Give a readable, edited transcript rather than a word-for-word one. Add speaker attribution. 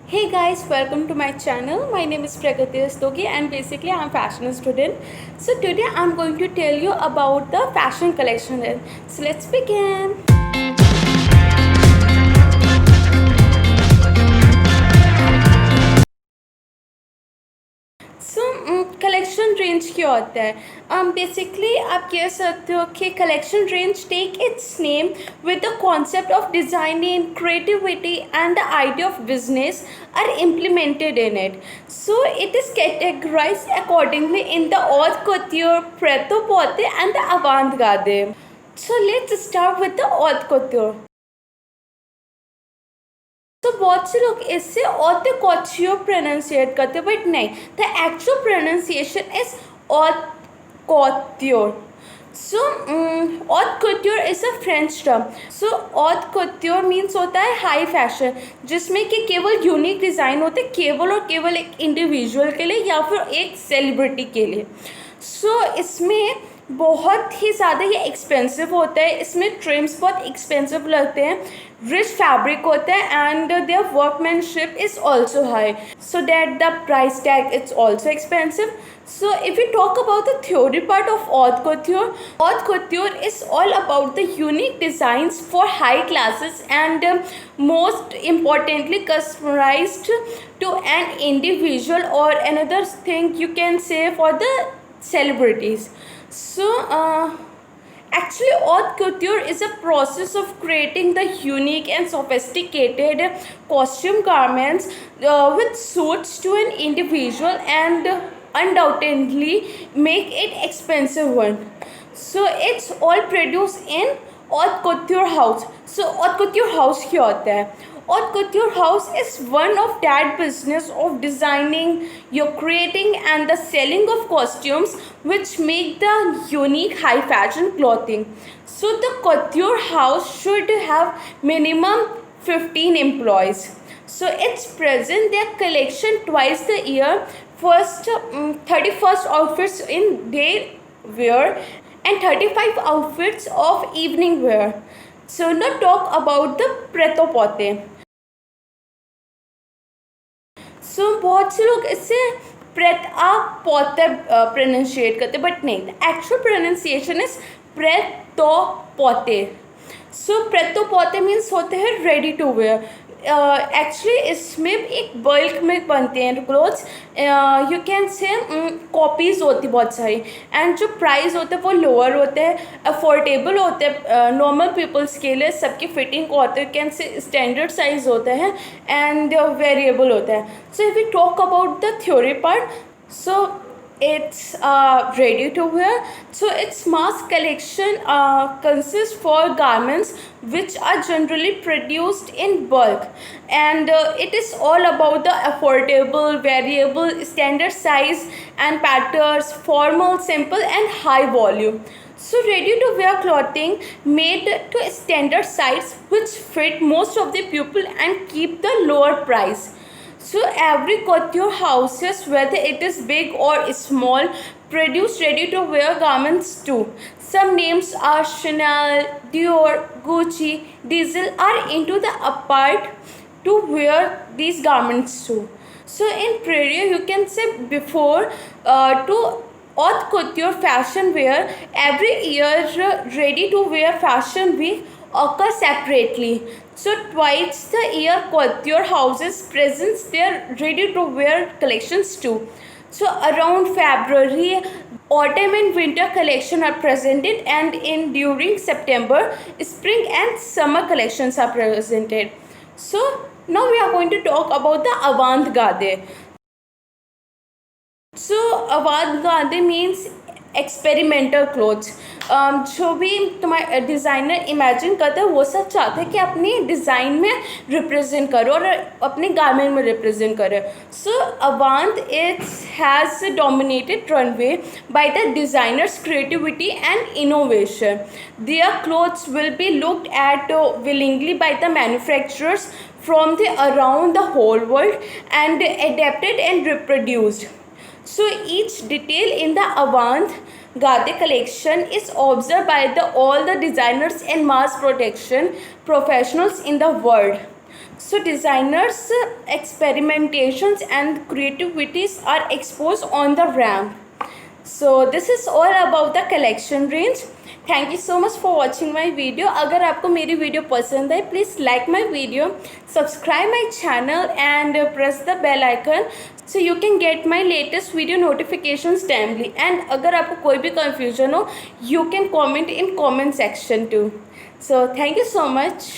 Speaker 1: Hey guys, welcome to my channel. My name is Pragati Rastogi and basically I'm a fashion student. So today I'm going to tell you about the fashion collection. So let's begin. So collection range क्या होता है basically आप कह सकते हो कि collection range take its name with the concept of designing creativity and the idea of business are implemented in it. So it is categorized accordingly in the haute couture, prêt-à-porter and the avant-garde. So let's start with the haute couture. तो बहुत से लोग इससे ought कॉचियो pronunciate करते हैं but नहीं, the actual pronunciation is haute couture. So haute couture is a French term. So haute couture means होता है हाई फैशन, जिसमें कि केवल यूनिक डिज़ाइन होते हैं केवल और केवल एक इंडिविजुअल के लिए या फिर एक सेलिब्रिटी के लिए. सो इसमें बहुत ही ज़्यादा ये एक्सपेंसिव होता है, इसमें ट्रिम्स बहुत एक्सपेंसिव लगते हैं, रिच फैब्रिक होता है and their workmanship is also high, so that the price tag it's also expensive. So if we talk about the theory part of haute couture is all about the unique designs for high classes and most importantly customized to an individual, or another thing you can say for the celebrities. So actually haute couture is a process of creating the unique and sophisticated costume garments which suits to an individual and undoubtedly make it expensive one. So it's all produced in haute couture house. So haute couture house क्या होता है? Haute couture house is one of that business of designing, your creating and the selling of costumes which make the unique high fashion clothing. So the couture house should have minimum 15 employees. So it's present their collection twice a year. First 31st outfits in day wear and 35 outfits of evening wear. So now talk about the prêt-à-porter. So बहुत से लोग इसे pret a porter pronunciate करते but नहीं, the actual pronunciation is pret a porter. So pret a porter means होते हैं ready to where. Actually इसमें एक बल्क में बनते हैं clothes, you can say copies होती बहुत सारी एंड जो प्राइस होते हैं वो लोअर होते हैं, अफोर्डेबल होते हैं नॉर्मल पीपल्स के लिए, सबकी फिटिंग को होते हैं, कैन से स्टैंडर्ड साइज होता है एंड वेरिएबल होता है. So if we talk about the theory part, so it's ready to wear. So its mass collection consists for garments which are generally produced in bulk, and it is all about the affordable, variable, standard size and patterns, formal, simple and high volume. So ready to wear clothing made to standard size which fit most of the people and keep the lower price. So every couture houses, whether it is big or small, produce ready-to-wear garments too. Some names are Chanel, Dior, Gucci, Diesel are into the apart to wear these garments too. So in prayer you can say before to haute couture fashion wear, every year ready-to-wear fashion week occur separately. So twice the year couture houses presents their ready-to-wear collections too. So around February, autumn and winter collection are presented, and in during September, spring and summer collections are presented. So now we are going to talk about the avant-garde. So avant-garde means experimental clothes. जो भी तुम्हारे designer imagine करते हैं वो सब चाहते हैं कि अपनी डिज़ाइन में रिप्रेजेंट करो और अपने गारमेंट में रिप्रेजेंट करो. So avant its has dominated runway by the designers creativity and innovation. Their clothes will be looked at willingly by the manufacturers from the around the whole world and adapted and reproduced. So each detail in the avant-garde collection is observed by all the designers and mass production professionals in the world. So designers experimentations and creativities are exposed on the ramp. So this is all about the collection range. Thank you so much for watching my video. अगर आपको मेरी वीडियो पसंद है please like my video, subscribe my channel and press the bell icon so you can get my latest video notifications timely. And अगर आपको कोई भी कन्फ्यूजन हो you can comment in comment section too. So thank you so much.